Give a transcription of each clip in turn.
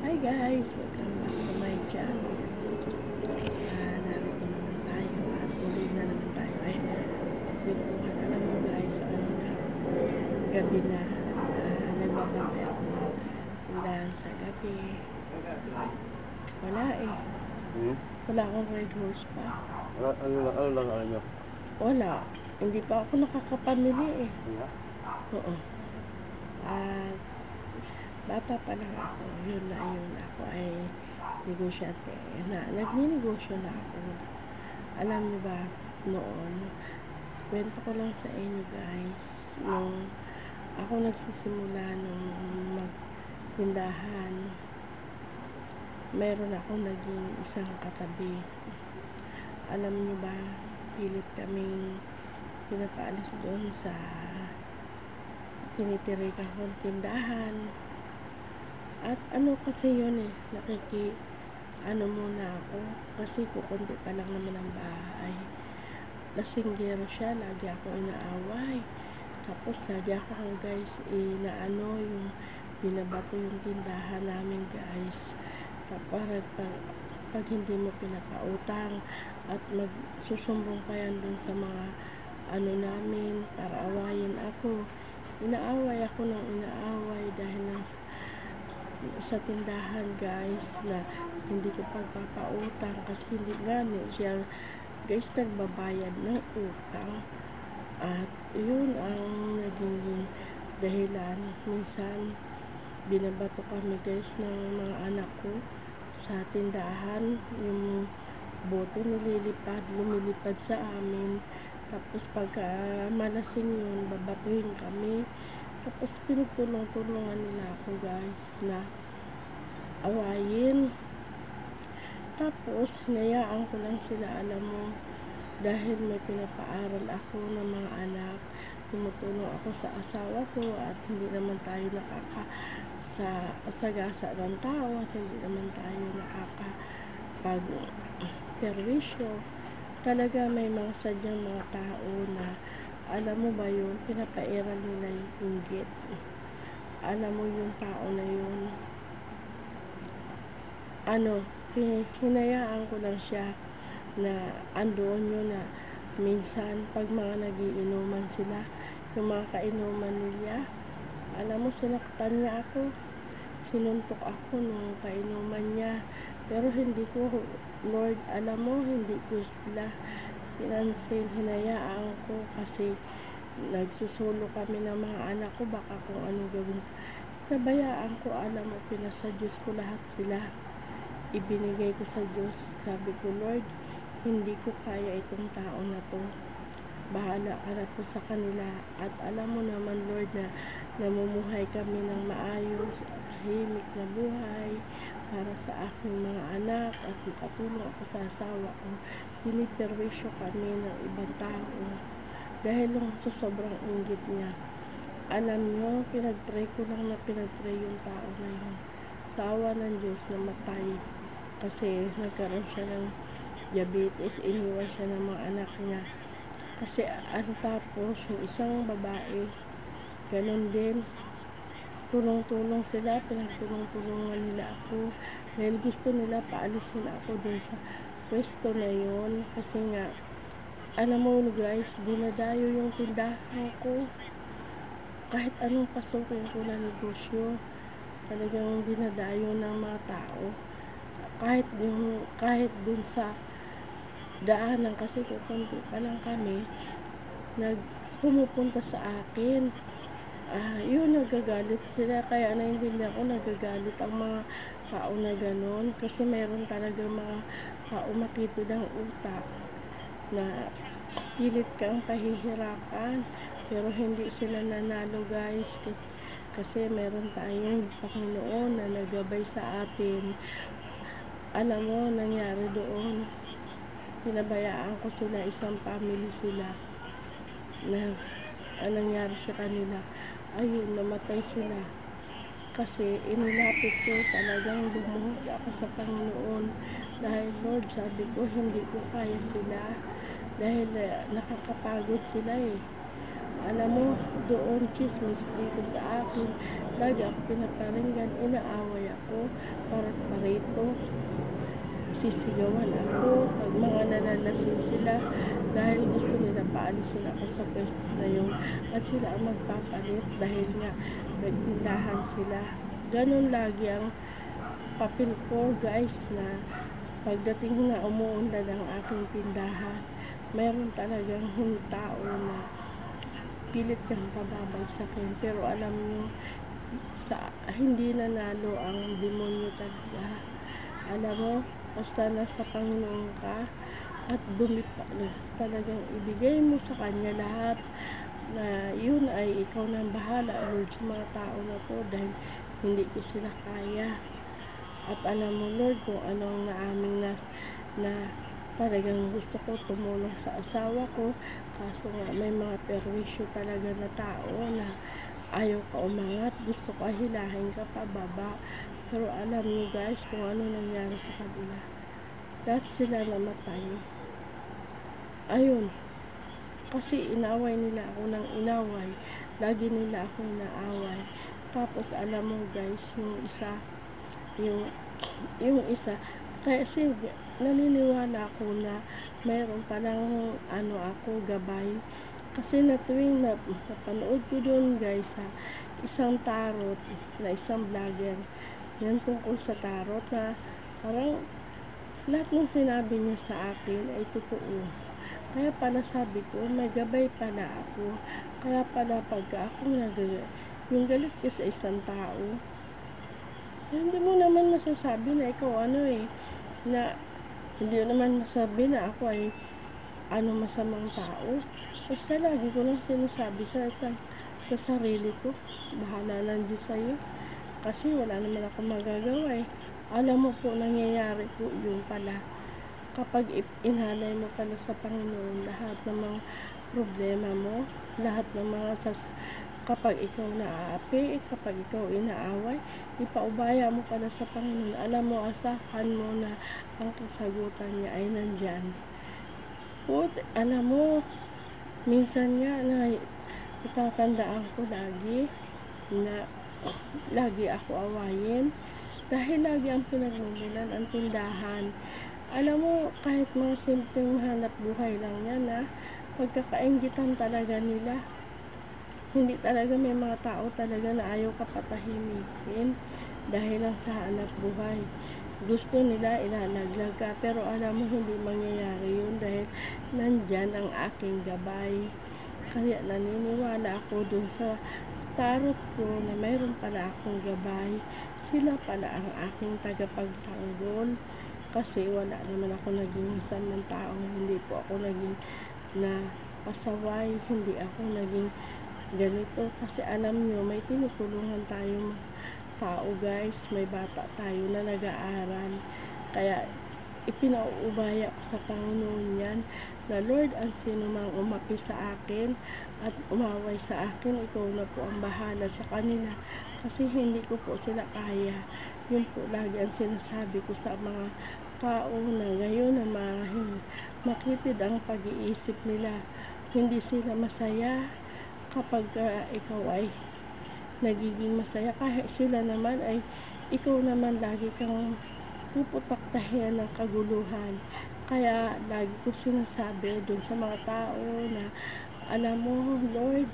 Hi guys! Welcome back to my channel. Narito naman tayo at muli na naman tayo kwentuhan. Alam mo guys, gabi na. Nagbabantay ako ng tindahan sa gabi. Wala Wala akong red horse pa. Ano lang nyo? Wala. Hindi pa ako nakakapamili Oo. At bata pa lang ako, yun ako ay negosyante. Nagninegosyo na ako. Alam niyo ba, noon, kwento ko lang sa inyo guys, nung ako nagsisimula nung magtindahan, meron ako naging isang katabi. Alam niyo ba, pilit kaming pinapaalis doon sa tinitirikan kong tindahan. At kasi yun muna ako kasi kukunti pa lang naman ang bahay. Lasinggero siya, lagi ako inaaway. Tapos lagi ako guys yung binabato yung tindahan namin guys. Tapos pag hindi mo pinapautang at magsusumbong pa yan dun sa mga namin para awayin ako. Inaaway ako ng inaaway dahil lang sa tindahan guys na hindi ko pagpapautang kasi hindi gani siya guys nagbabayad ng utang. At yun ang naging dahilan. Minsan binabato kami guys ng mga anak ko sa tindahan, yung bote lumilipad sa amin. Tapos pagka malasing yun, babatuhin kami. Tapos pinagtulong-tulungan nila ako guys na awayin. Tapos hinayaan ko lang sila, alam mo, dahil may pinapaaral ako ng mga anak, tumutulong ako sa asawa ko at hindi naman tayo nakakasagasa ng tao at hindi naman tayo nakakapag-perwisyo. Talaga may mga sadyang mga tao na alam mo ba yun, pinapairal nila yung inggit. Alam mo yung tao na yun, hinayaan ko lang siya na andoon yun na minsan pag mga nagiinuman sila, yung mga kainuman nila, alam mo, sinaktan niya ako, sinuntok ako nung kainuman niya. Pero hindi ko, Lord, alam mo, hindi ko sila pinansin, hinayaan ko kasi nagsusulo kami ng mga anak ko, baka kung anong gawin. Nabayaan ko, alam mo, pinasa Diyos ko lahat sila, ibinigay ko sa Diyos. Sabi ko, Lord, hindi ko kaya itong tao na to, bahala ka na po sa kanila. At alam mo naman, Lord, na namumuhay kami ng maayos at tahimik na buhay para sa aking mga anak at nakatulong ako sa asawa ko. Piniperwisyo kami ng ibang tao dahil lang sa sobrang inggit niya. Alam nyo, pinagpray ko lang na pinagpray yung tao na yun. Sa awa ng Diyos, namatay kasi nagkaroon siya ng diabetes, iniwan siya ng mga anak niya. Kasi tapos yung isang babae, ganun din, tulong-tulong sila, pinagtulong-tulungan nila ako dahil gusto nila paalisin ako dun sa pwesto na yun. Kasi nga, alam mo guys, dinadayo yung tindahan ko. Kahit anong pasukin ko na negosyo, talagang dinadayo ng mga tao. Kahit dun sa daanan, kasi kukunti pa lang kami, pumupunta sa akin. Yun, nagagalit sila. Kaya naintindihan ko, nagagalit ang mga tao na gano'n. Kasi meron talaga mga tao makito ng utak na pilit kang pahihirapan. Pero hindi sila nanalo guys. Kasi meron tayong Panginoon na nagabay sa atin. Alam mo, nangyari doon, pinabayaan ko sila, isang family sila, na nangyari sa kanila, ayun, namatay sila. Kasi inilapit ko, talagang lumuhod ako sa Panginoon dahil Lord, sabi ko, hindi ko kaya sila dahil nakakapagod sila Alam mo, doon chismis dito sa akin. Lagi ako pinaparinggan, inaaway ako, parito, sisigawan ako pag mga nalalasing sila dahil gusto nila paalisin ako sa pwesto na yun at sila ang magpapalit dahil nga nagtindahan sila. Ganon lagi ang papel ko guys, na pagdating na umuunlad ang aking tindahan, mayroon talagang tao na pilit kang pababagsakin, pero alam nyo, hindi nanalo ang demonyo talaga. Alam mo, basta nasa Panginoon ka at talagang ibigay mo sa Kanya lahat, na yun ay ikaw nang bahala Lord sa mga tao na to dahil hindi ko sila kaya. At alam mo Lord kung anong naaming na talagang gusto ko tumulong sa asawa ko, kaso nga may mga perwisyo talaga na tao na ayaw ka umangat, gusto ko hilahin ka pababa. Pero alam niyo guys kung ano nangyari sa kanila. Lahat sila namatay. Ayun. Kasi inaway nila ako ng inaway. Lagi nila ako inaaway. Tapos alam mo guys, yung isa, kasi naniniwala ako na mayroon palang ako gabay. Kasi na tuwing napanood ko doon guys sa isang tarot na isang vlogger, yan tungkol sa tarot, na parang lahat ng sinabi niya sa akin ay totoo. Kaya pala sabi ko, may gabay pala ako. Kaya pala pagka ako yung galit ka sa isang tao, hindi mo naman masasabi na ikaw na hindi naman masabi na ako ay masamang tao. Basta lagi ko lang sinasabi sa sarili ko, bahala lang Diyos sa'yo. Kasi wala naman ako magagawa eh. Alam mo po, nangyayari po yun pala. Kapag inalay mo pala sa Panginoon lahat ng mga problema mo, lahat ng mga kapag ikaw naaapi, kapag ikaw inaaway, ipaubaya mo pala sa Panginoon. Alam mo, asahan mo na ang kasagutan niya ay nandyan. Alam mo, minsan nga na itatandaan ko lagi na lagi ako awayin dahil lagi ang pinagmumulan ang tindahan. Alam mo, kahit mga simpleng hanap buhay lang yan pagkakainggitan talaga nila. Hindi talaga, may mga tao talaga na ayaw kapatahimikin dahil lang sa hanap buhay. Gusto nila ilalaglag ka, pero alam mo hindi mangyayari yun dahil nandyan ang aking gabay. Kaya naniniwala ako dun sa tarot ko na mayroon pala akong gabay. Sila pala ang aking tagapagtanggol. Kasi wala naman ako naging masamang tao. Hindi po ako naging na pasaway. Hindi ako naging ganito. Kasi alam nyo, may tinutulungan tayo tao guys. May bata tayo na nag-aaral. Kaya ipinauubaya ko sa Panginoon yan na Lord, ang sino mang umapi sa akin at umaway sa akin, ikaw na po ang bahala sa kanila kasi hindi ko po sila kaya. Yun po lagi ang sinasabi ko sa mga tao na ngayon na makitid ang pag-iisip nila. Hindi sila masaya kapag ikaw ay nagiging masaya, kahit sila naman ay ikaw naman lagi kang puputaktahin ng kaguluhan. Kaya lagi ko sinasabi dun sa mga tao na alam mo Lord,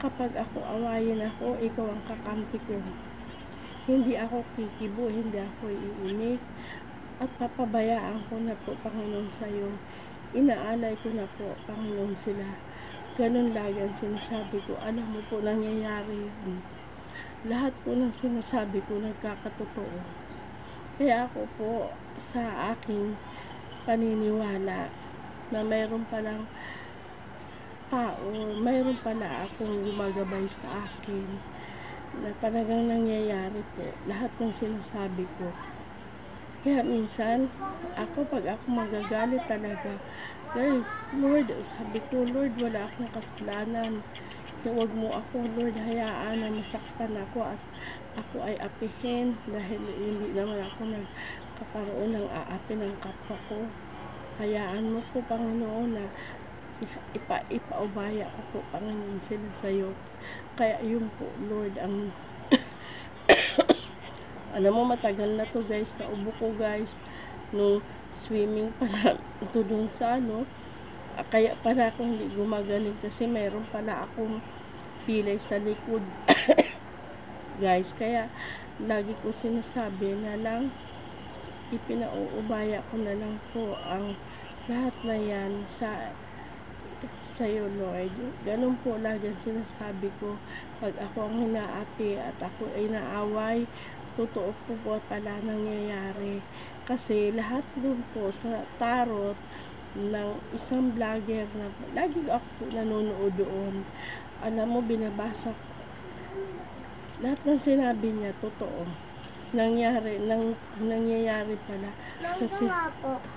kapag ako awayin ako, ikaw ang kakampi ko. Hindi ako kikibo, hindi ako iinik, at papabayaan ko na po Panginoon sa'yo. Inaalay ko na po Panginoon sila. Ganun lagi ang sinasabi ko. Alam mo po, nangyayari yun. Lahat po ng sinasabi ko nagkakatotoo. Kaya ako po sa aking paniniwala na mayroon palang tao, mayroon pala akong gumagabay sa akin na talagang nangyayari po lahat ng sinasabi ko. Kaya minsan pag ako magagalit talaga, Lord, sabi ko, Lord, wala akong kasalanan, huwag mo ako Lord hayaan na masaktan ako at ako ay apihin dahil hindi naman ako nagkakaroon ng aapi ng kapwa ko. Hayaan mo po Panginoon na ipaubaya ko po, Panginoon, sila sa'yo. Kaya yun po, Lord, ang alam mo, matagal na to guys, naubo ko guys, nung swimming pala ito dun sa kaya pala ako hindi gumagaling kasi meron pala akong pilay sa likod. Guys, kaya lagi ko sinasabi na lang, ipinauubaya ko na lang po ang lahat na yan sa'yo, Lord. Ganun po lagi sinasabi ko pag ako ang hinaapi at ako ay naaway, totoo po pala nangyayari. Kasi lahat dun po sa tarot ng isang vlogger na lagi ako po nanonood doon, alam mo, binabasa ko lahat ng sinabi niya, totoo nangyayari pala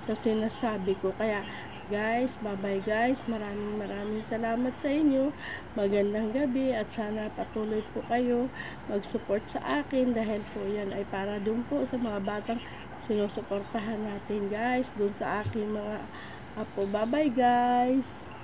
sa sinasabi ko. Kaya guys, bye bye guys, maraming salamat sa inyo, magandang gabi, at sana patuloy po kayo mag-support sa akin dahil po yan ay para dun po sa mga batang sinusuportahan natin guys, dun sa aking mga apo. Bye bye guys.